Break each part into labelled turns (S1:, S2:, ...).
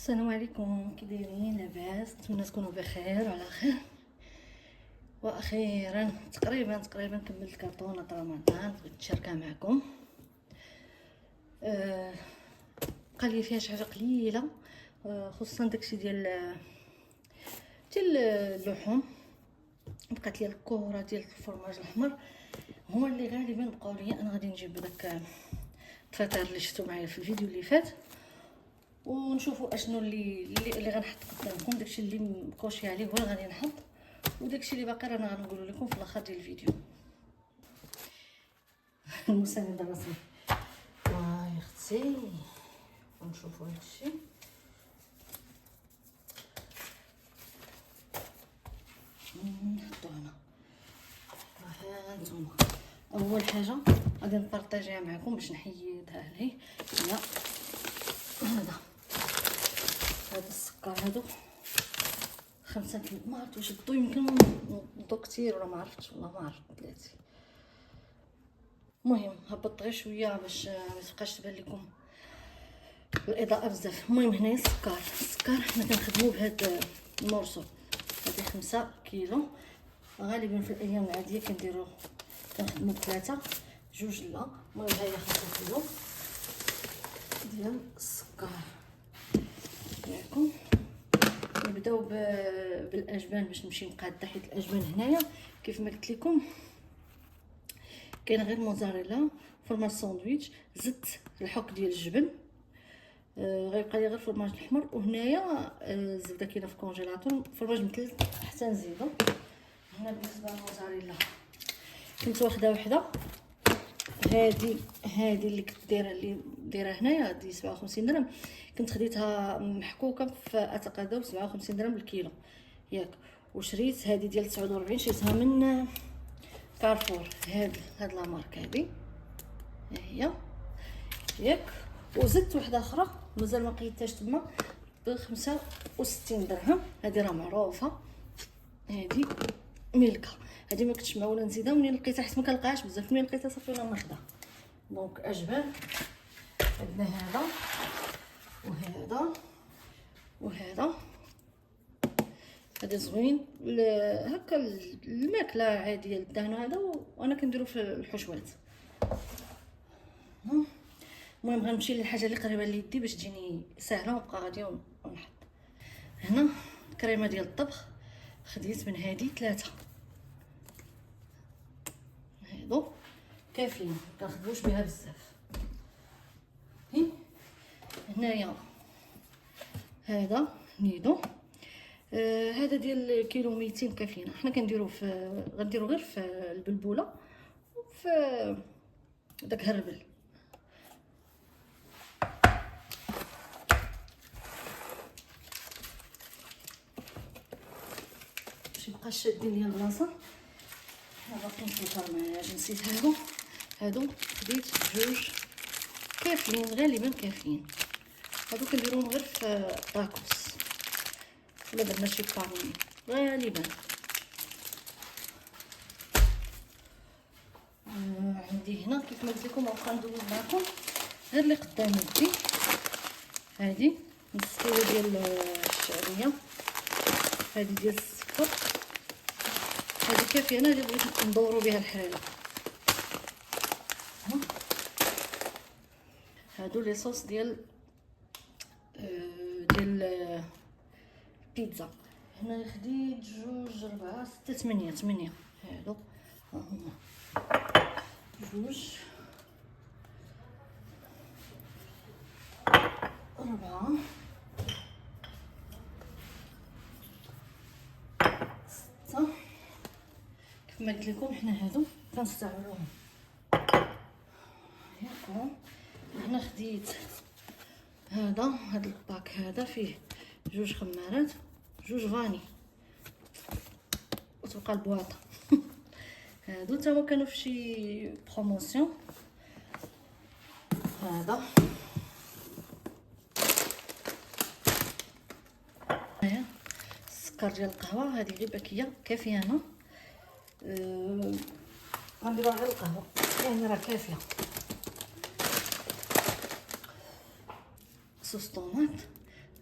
S1: السلام عليكم، كي دايرين؟ لاباس؟ نتمنى تكونوا بخير وعلى خير. واخيرا تقريبا كملت كرتونه رمضان، بغيت نشاركها معكم. بقى لي فيها شي حاجه قليله، خصوصا داكشي ديال اللحوم. بقات لي الكره ديال الفرماج الاحمر، هو اللي غالبا بقاو لي. انا غادي نجيب داك الفطير اللي شفتو معايا في الفيديو اللي فات، ونشوفوا اشنو اللي غنحط قدامكم. داكشي اللي مكوشي عليه هو اللي غادي نحط، وداكشي اللي باقي رانا غنقول لكم في الاخر ديال الفيديو. المسانده راسي يا اختي، ونشوفوا هادشي. نحطو هنا. ها نتوما، اول حاجه غادي نبارطاجيها معكم باش نحيدها ليه هي هذا السكر. هادو 5 كيلو، ما عرفت واش الضو يمكن نضو كتير ولا ما عرفتش، والله ما عرفت بلاتي. المهم هبط غير شويه باش ما تبقاش تبان لكم الاضاءه بزاف. المهم هنايا السكر حنا كنخدمو بهاد المورسو. هادي 5 كيلو، غالبا في الايام العاديه كنخدمو ب3 جوج لا. المهم هاهي 5 كيلو ديال السكر ياكم. نبداو بالاجبان باش نمشي نقاده، حيت الاجبان هنايا كيف ما قلت لكم كاين غير موزاريلا، فرماج ساندويتش، زدت الحك ديال الجبن، غيبقى لي غير فرماج الاحمر. وهنايا الزبده كاينه في الكونجيلاتور، فرماج مثلث حتى نزيدو. هنا بالنسبه للموزاريلا كنت واخده وحده، هادي اللي كنت دايره هنايا، هادي 57 درهم. كنت خديتها محكوكه في اعتقد 57 درهم بالكيلو ياك. وشريت هادي ديال 49، شريتها من كارفور. هاد لا مارك هادي هي ياك. وزدت وحده اخرى مازال ما قيدتهاش تما ب 65 درهم. هادي راه معروفه، هادي ميلكا. هادي ما كنتش معوله نزيدها، منين لقيتها حيت ما كنلقاهاش بزاف، منين لقيتها صافي انا ناخذها. دونك اجبان عندنا هذا وهذا هذا زوين هكا الماكله عاديه للدهن هذا، وانا كنديرو في الحشوات. المهم غنمشي للحاجه اللي قريبه ليدي باش تجيني سهله ونبقى غادي ونحط. هنا كريمه ديال الطبخ، خديت من هذه 3. هادو كافيين، مكنخدموش بها بزاف. هنايا هذا نيدو، هذا ديال كيلو 200 كافيين. حنا غنديرو غير في البلبوله وفي داك هربل. باش مبقاش شادين ليا البلاصه. حنا باقيين في الدار معايا، نسيت هادو خديت 2 كافيين، غالبا كافيين. هادو كنديروهم غير في طاكوس ولا درنا شي بارمي غالبا. عندي هنا كيف ما قلت لكم غنبقى ندوز معكم غير اللي قدام يدي. هادي نص كيلو ديال الشعريه، هادي ديال السكر، هادي كافيه انا اللي بغيت ندورو بها الحاله. هادو لي صوص ديال بيتزا. هنا خديت 2 4 6 8 هادو ها هما 2 4 6. كيف ما قلت لكم حنا هادو كنستعملوهم ياكم. هنا خديت هاد الباك، هذا فيه 2 خمارات، 2 فاني، وتبقى البواطه. هادو تما كانوا في شي بروموسيون. هذا السكر ديال القهوه، هذه غير باكيه كافيه. انا غنديرها غير القهوه يعني راه كافيه. صوص طوماط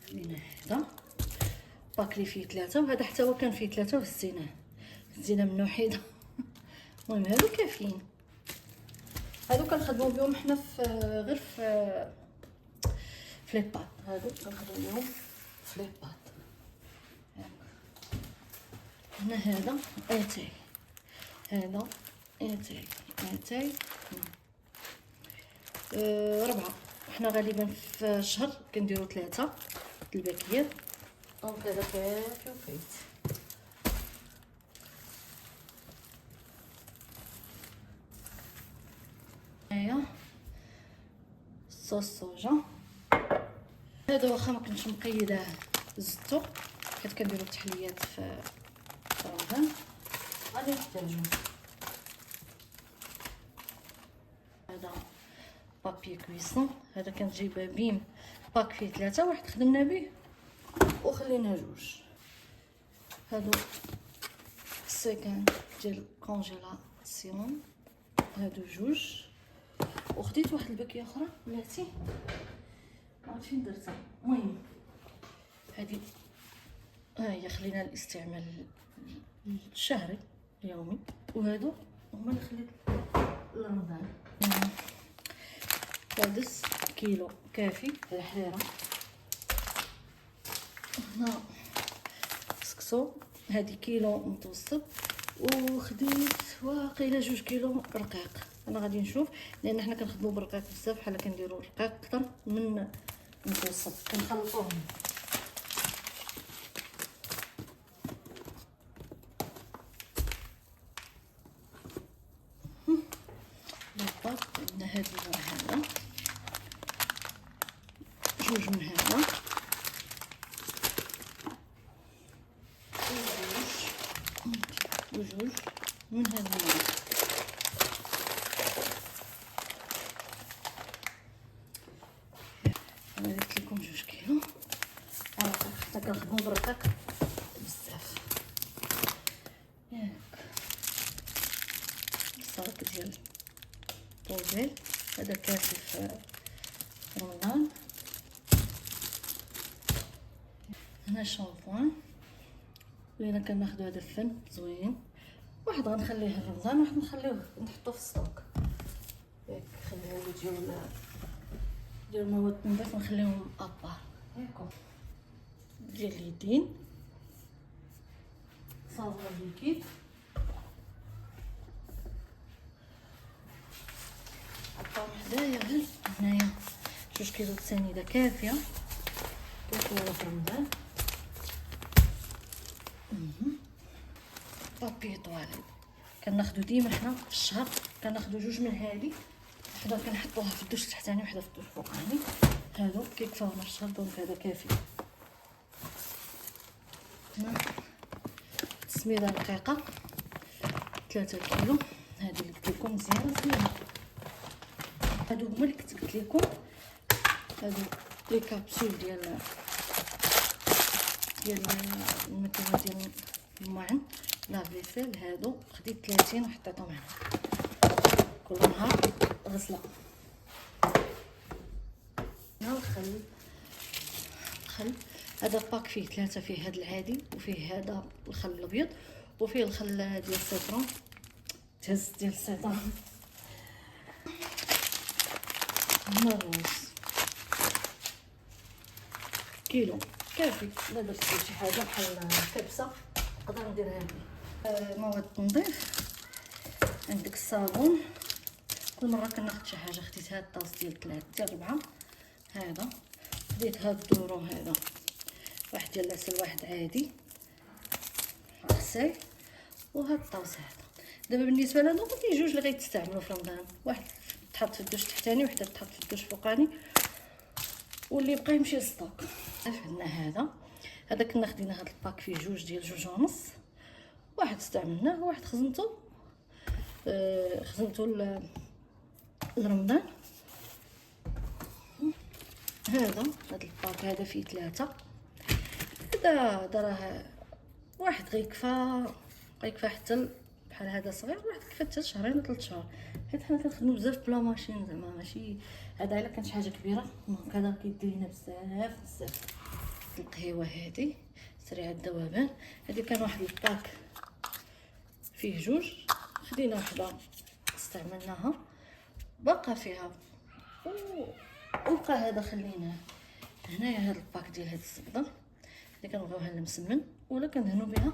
S1: خلينا هذا باك اللي فيه 3 وهذا حتى هو كان فيه 3 وهزينا منه وحيده. المهم هادو كافيين، هادو كنخدمو بهم حنا في غير في لي بات، هادو كنخدمو بهم في لي بات. هنا هذا اتاي، هذا اتاي 4. حنا غالبا في الشهر كنديرو 3 الباكيات، دونك هذا كافي وكيت. هيا صوص صوجا، هذا واخا ما كنتش مقيده زدتو حيت كنديرو التحليات في رمضان. غادي نحتاجو هذا بابي كويسون، هذا كانت جايبه بيم باك فيه 3، واحد خدمنا به وخلينا 2. هادو سكان ديال كونجيلاسيون، هادو 2. وخديت واحد الباكيه اخرى بلاتي عرفت فين درتها. المهم هادي ها هي خلينا الاستعمال الشهري اليومي، وهادو هما اللي خليت لرمضان. سادس كيلو كافي الحريره. هنا سكسو هادي كيلو متوسط، وخديت واقيلا 2 كيلو رقيق. انا غادي نشوف لان حنا كنخدمو بالرقيق بزاف، بحال كنديرو رقيق اكثر من متوسط كنخلطوهم. لاباط عندنا هادي هذا 2 من هذا وجوج من هذا. انا درت لكم 2 كيلو، حتى كنخدمو بالرقيق بزاف. ياك الصاك ديال طوبيل هذا كافي في رمضان. هنا شامبوان ولينا كناخدو هذا الفن زوين، واحد غنخليه لرمضان واحد نخليوه نحطوه في السطوك. ياك خليو ديال مواد التنظيف نخليهم ابار. ياكم ديال اليدين صابون ليكيد، حطاهم حدايا غير هنايا 2 كيلو السنيده كافيه كافيه في رمضان. بابي طواليت كناخدو ديما حنا في الشهر، كناخدو 2 من هادي، وحده كنحطوها في الدوش التحتاني وحده في الدوش الفوقاني. هادو كيكفاونا الشهر، دونك هذا كافي. هنا السميده رقيقه 3 كيلو، هادي اللي قلت لكم مزيانه. هادو هما اللي كنت قلت لكم، هادو لي كابسول ديال الماكينه ديال المعن لا فيسيل. هادو خديت 30 وحطيتهم هنا كل نهار غسله. هنا الخل هذا باك فيه 3، فيه هذا العادي وفيه هذا الخل الابيض وفيه الخل ديال السيترون، تهز ديال السيترون. هنا الروز كيلو كافي. لا درت شي حاجه بحال كبسه نقدر نديرها ليه. مواد التنظيف عندك الصابون، كل مره كناخد شي حاجه. خديت هاد الطاس ديال 3 حتى 4، هذا خديت هاد الدورو، هذا واحد ديال العسل واحد عادي عسل، وهاد الطاس هذا. دابا بالنسبه لهادو كاين 2 اللي غيتستعملوا في رمضان، واحد تحط في الدوش التحتاني وحده تحط في الدوش الفوقاني، واللي بقى يمشي للسطوك. عندنا هذا كنا خدينا هاد الباك فيه 2 ديال 2.5، واحد استعملناه وواحد خزنته لرمضان. هذا الباك هذا فيه 3، هذا راه واحد غيكفى حتى بحال هذا صغير، واحد كفى حتى 2 ولا 3 شهور، حيت حنا كنخدمو بزاف بلا ماشين زعما ماشي هذا. الا كانت شي حاجه كبيره دونك هذا كيدي لينا بزاف. القهيوه هذه سريعه الذوبان. هذه كان واحد الباك فيه جوج، خدينا وحده استعملناها بقى فيها، وبقى هذا خليناه هنايا. هذا الباك ديال هاد الزبده اللي كنبغيوها المسمن ولا كندهنوا بها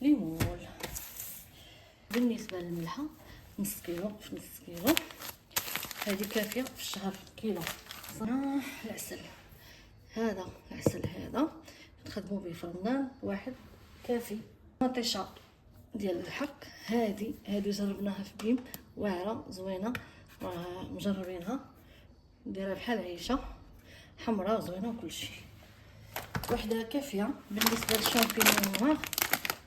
S1: ليمون. بالنسبه للملحه نص كيلو في نص كيلو، هذه كافيه في الشهر كيلو. العسل، هذا العسل هذا نخدموا به في رمضان واحد كافي. مطيشه ديال الحق، هذه جربناها في بيم، واعره زوينه، راه مجربينها، دايره بحال عيشه حمراء زوينه وكلشي. وحده كافيه. بالنسبه للشامبينيون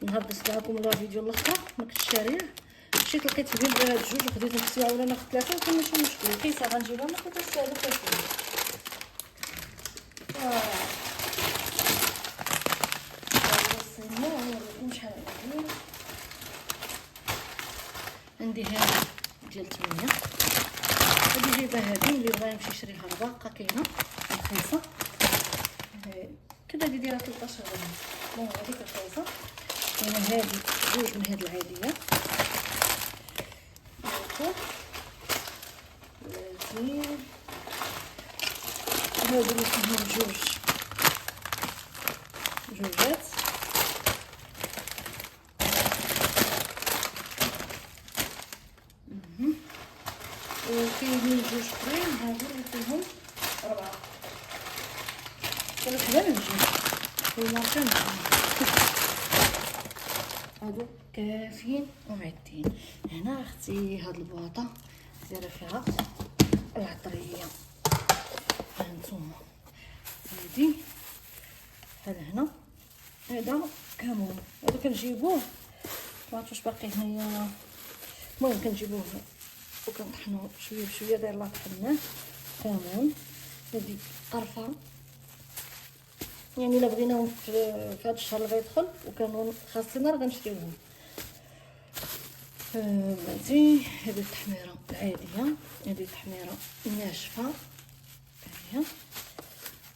S1: نهار درت لكم لا فيديو الاخر ما كنتش شاريه، مشيت لقيت في بيم غير هاد جوج وخديت نفسي ولا ناخذ ثلاثه، وكان ماشي مشكل قيسه غنجيبها ما كنتش هذا كافيه. عندي هذه ديال 8، هذه جايبه هذه اللي بغا يمشي يشريها باقا كاينه رخيصه كذا، هذه دايره 13 درهم. المهم هذيك رخيصه. كاينه هذه جوج من هاد العاديه، الاثنين هادو اللي فيهم جوجات. وكاينين جوج اخرين هادو اللي فيهم 4. كانوا حدا من جوج والماركه هادو كافيين ومعدين. هنا اختي هاد البواطه دايره فيها العطريه، هانتوما هادي. هذا هنا هذا كمون، هذا كنجيبوه ما عرفتش باقي هنايا، المهم كنجيبوه وكنطحنوه شويه بشويه، داير لا طحناه كمون. هذه قرفه، يعني الا بغيناهم في هذا الشهر اللي غيدخل وكانوا خاصنا راه غنشريوهم. بلاتي هذه التحميره العاديه، هذه التحميره ناشفه،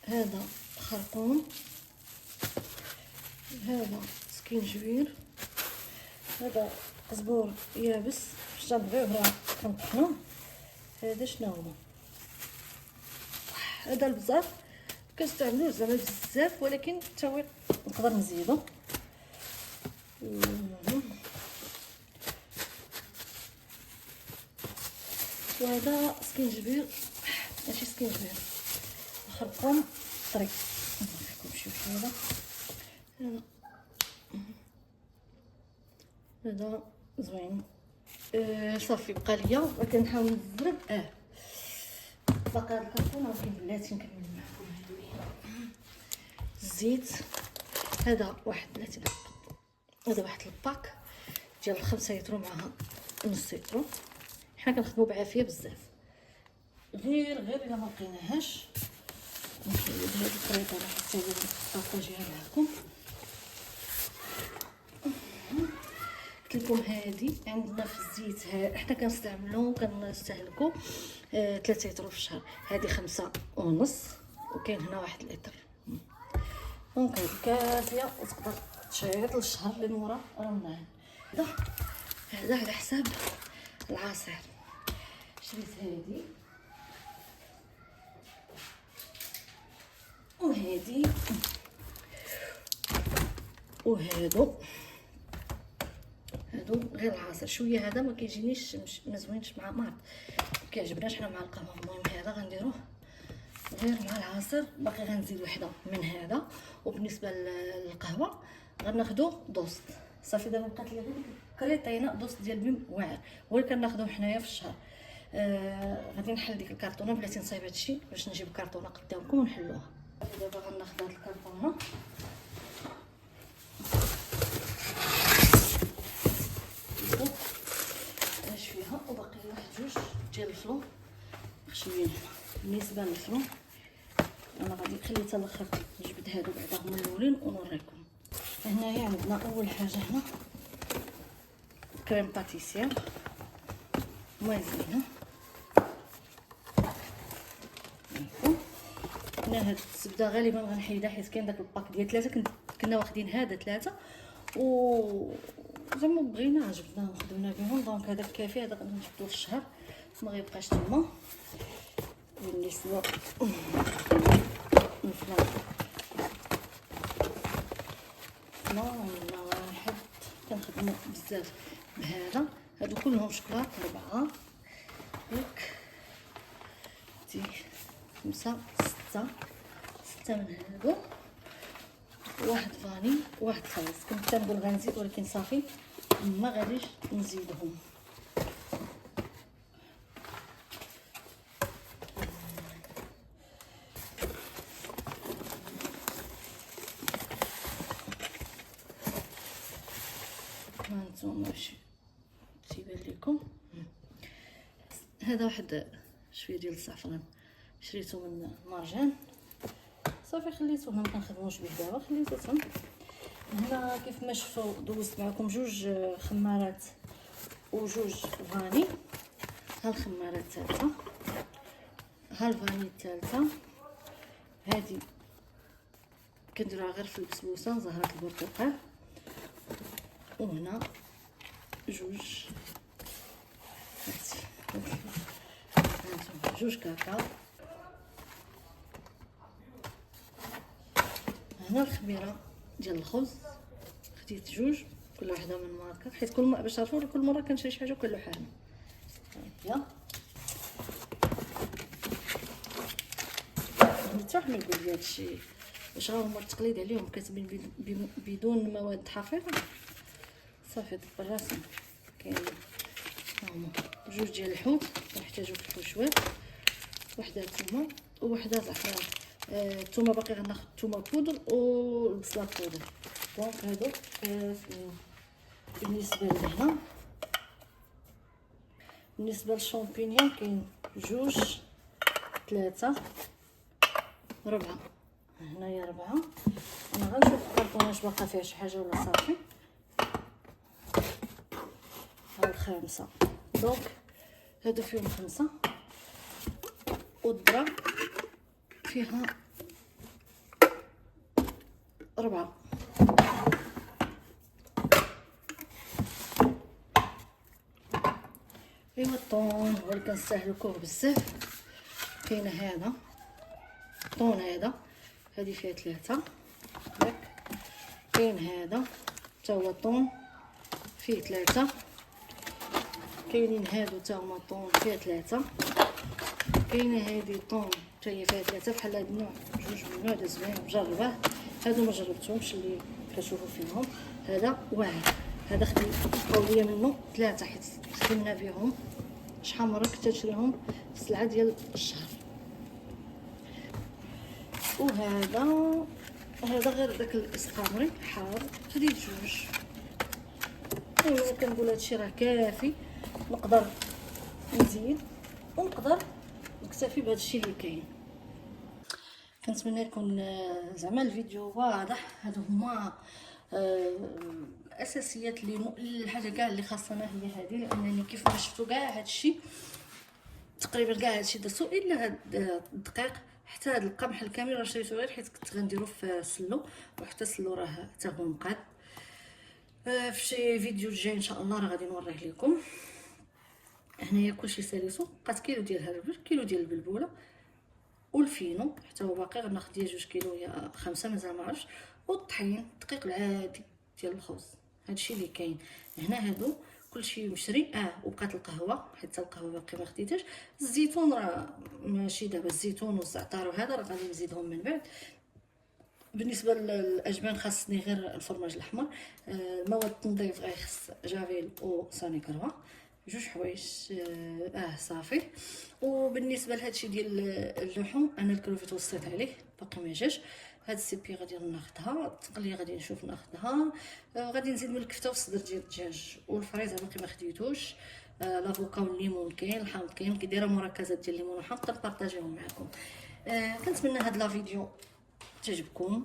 S1: هذا خرقوم، هذا سكينجبير، هذا قزبور يابس باش تبغيوه راه كنطحنوه. هذا شنو هو؟ هذا البزار كنستعملوه زعما بزاف، ولكن حتى نقدر نزيدو. وهذا سكينجبير، ماشي سكينجبير، خرقوم طري. نوريكم شويه هذا هذا زوين. صافي بقى ليا ولكن نحاول نضرب باقي هاد الكرتون ولكن بلاتي نكمل معكم. هادو الزيت، هذا واحد بلاتي، هذا واحد الباك ديال 5 لتر معها نص لتر. حنا كنخدموا بعافيه بزاف، غير الا ما لقيناهاش نحيد هاد الطريقه اللي حتى هي نبارطاجيها معكم. قلت لكم هذه عندنا في الزيت، حنا كنستهلكوا 3 لتر في الشهر، هذه 5 ونص، وكاين هنا 1 لتر. دونك هذه كافيه وتقدر تشيط للشهر اللي مورا رمضان. هذا على حساب العصير. شريت هذه وهذه وهادو غير العصير شويه. هذا ما كيجينيش ما زوينش مع ما كيعجبناش حنا مع القهوه. المهم هذا غنديروه غير مع العصير. باقي غنزيد وحده من هذا. وبالنسبه للقهوه غناخذوا دوست. صافي دابا بقات لي غير كريطينه دوست ديال بيم واعر، هو اللي كناخذوه حنايا في الشهر. غادي نحل ديك الكرتونه، بلاتي نصايب هادشي باش نجيب كرتونه قدامكم ونحلوها. دابا غناخذ هاد الكرتونه اش فيها، وباقي واحد جوج ديال الفلو مخشيين. بالنسبه للفلو انا غادي خليتها الاخر نجبد هادو بعدا هما الاولين ونوريكم. هنايا عندنا اول حاجه هنا كريم باتيسير مزيانه. هنا هاد الزبده غالبا غنحيدها حيت كاين داك الباك ديال 3 كنا واخدين هذا 3 و زعما بغينا عجبنا وخدمنا بهم. دونك هذا كافي، هذا غادي نجبدو للشهر ما غيبقاش تما. بالنسبه الفلان واحد كنخدمو بزاف بهذا. هادو كلهم شكلاط 4 ياك 5 6 من هادو، واحد فاني واحد خالص. كنت كنقول غنزيد ولكن صافي ما غاديش نزيدهم. هانتوما شي تيبان لكم هذا واحد شويه ديال الزعفران شريته من مارجان، صافي خليته هنا ما كنخدموش به دابا، خليته تما. هنا كيف ما شفتوا دوزت معكم جوج خمارات وجوج فاني. ها الخماره الثالثه، ها الفاني الثالثه، هذه كنديروها غير في البسبوسه زهره البرتقال، وهنا جوج جوج كاكاو. هنا الخميره ديال الخبز خديت جوج كل وحده من ماركه، حيت كل ما باش تعرفوا كل مره كنشري شي حاجه كل حاجه. هي نتاح ما نقول هادشي واش راه هما التقليد عليهم كاتبين بدون مواد حافظه. صافي دبر راسك. كاين هما جوج ديال الحوت كنحتاجو في الحشوات، وحده تومه ووحده زعفران. الثومه باقي غناخذ الثومه بودر والبصله بودر. دونك هادو بالنسبه لهنا. بالنسبه للشامبينيون كاين جوج 3 4. هنايا 4. انا غنشوف الكرتونه واش باقا فيها شي حاجه ولا صافي. ها 5. دونك هادو فيهم 5 والذره فيها 4. ايوا الطون هو اللي كنستهلكوه بزاف. كاين هذا الطون، هذه فيها 3 ياك. كاين هذا حتى هو طون فيه 3. كاينين هادو حتى هما طون فيه 3. كاينه هذه طون حتى هي فيها 3 بحال هاد النوع، جوج من النوع هذا زوين مجرباه. هادو ما جربتهمش اللي كتشوفوا فيهم. هذا واحد، هذا خديت قوليه منه 3 حيت خدمنا بهم شحال مره كنت نشريهم في السلعه ديال الشهر. وهذا غير داك الاسقامري حار خديت جوج. ايوا كنقول هادشي راه كافي، نقدر نزيد ونقدر نكتفي بهذا الشيء اللي كاين. كنتمنى يكون زعما الفيديو واضح. هادو هما الاساسيات اللي الحاجه كاع اللي خاصنا هي هذه، لانني كيف ما شفتوا كاع هذا الشيء تقريبا كاع هذا الشيء درتو الا هاد الدقيق. حتى هاد القمح الكامل راه شريته غير حيت كنت غنديرو في السلو، وحتى السلو راه حتى هو مقاد. في شي فيديو جاي ان شاء الله راه غادي نوريه لكم. هنايا كلشي ساليتو. بقات كيلو ديال الهربل، كيلو ديال البلبوله والفينو حتى هو باقي غناخذ ديال 2 كيلو يا 5 مازال ما عرفتش، والطحين الدقيق العادي ديال الخبز. هادشي اللي كاين هنا. هادو كلشي مشري. وبقات القهوه حتى القهوه باقي ما خديتهاش. الزيتون راه ماشي دابا، الزيتون والزعتر وهذا راه غادي نزيدهم من بعد. بالنسبه للاجبان خاصني غير الفرماج الاحمر. المواد التنظيف غيخص جافيل وساني كروا، جوج حوايج. صافي. وبالنسبه لهادشي ديال اللحوم انا الكروفيت وصيت عليه باقي ما جاش. هاد السيبي غادي ناخذها، التقليه غادي نشوف ناخذها. غادي نزيد من الكفته والصدر ديال الدجاج، والفريزه باقي ما خديتوش. لافوكا والليمون كاين، الحامض كاين، كدايره مركزات ديال الليمون والحامض كنبارطاجيهم معكم. كنتمنى هاد لا فيديو تعجبكم،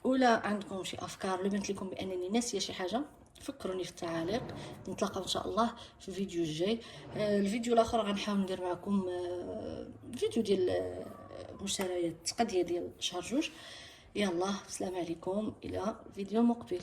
S1: ولا عندكم شي افكار ولا بنت لكم بانني ناسيه شي حاجه فكروني في التعاليق. نتلاقاو ان شاء الله في الفيديو الجاي. الفيديو الاخر غنحاول ندير معكم فيديو ديال مشتريات تقضيه ديال شهر جوج. يلا السلام عليكم، الى فيديو مقبل.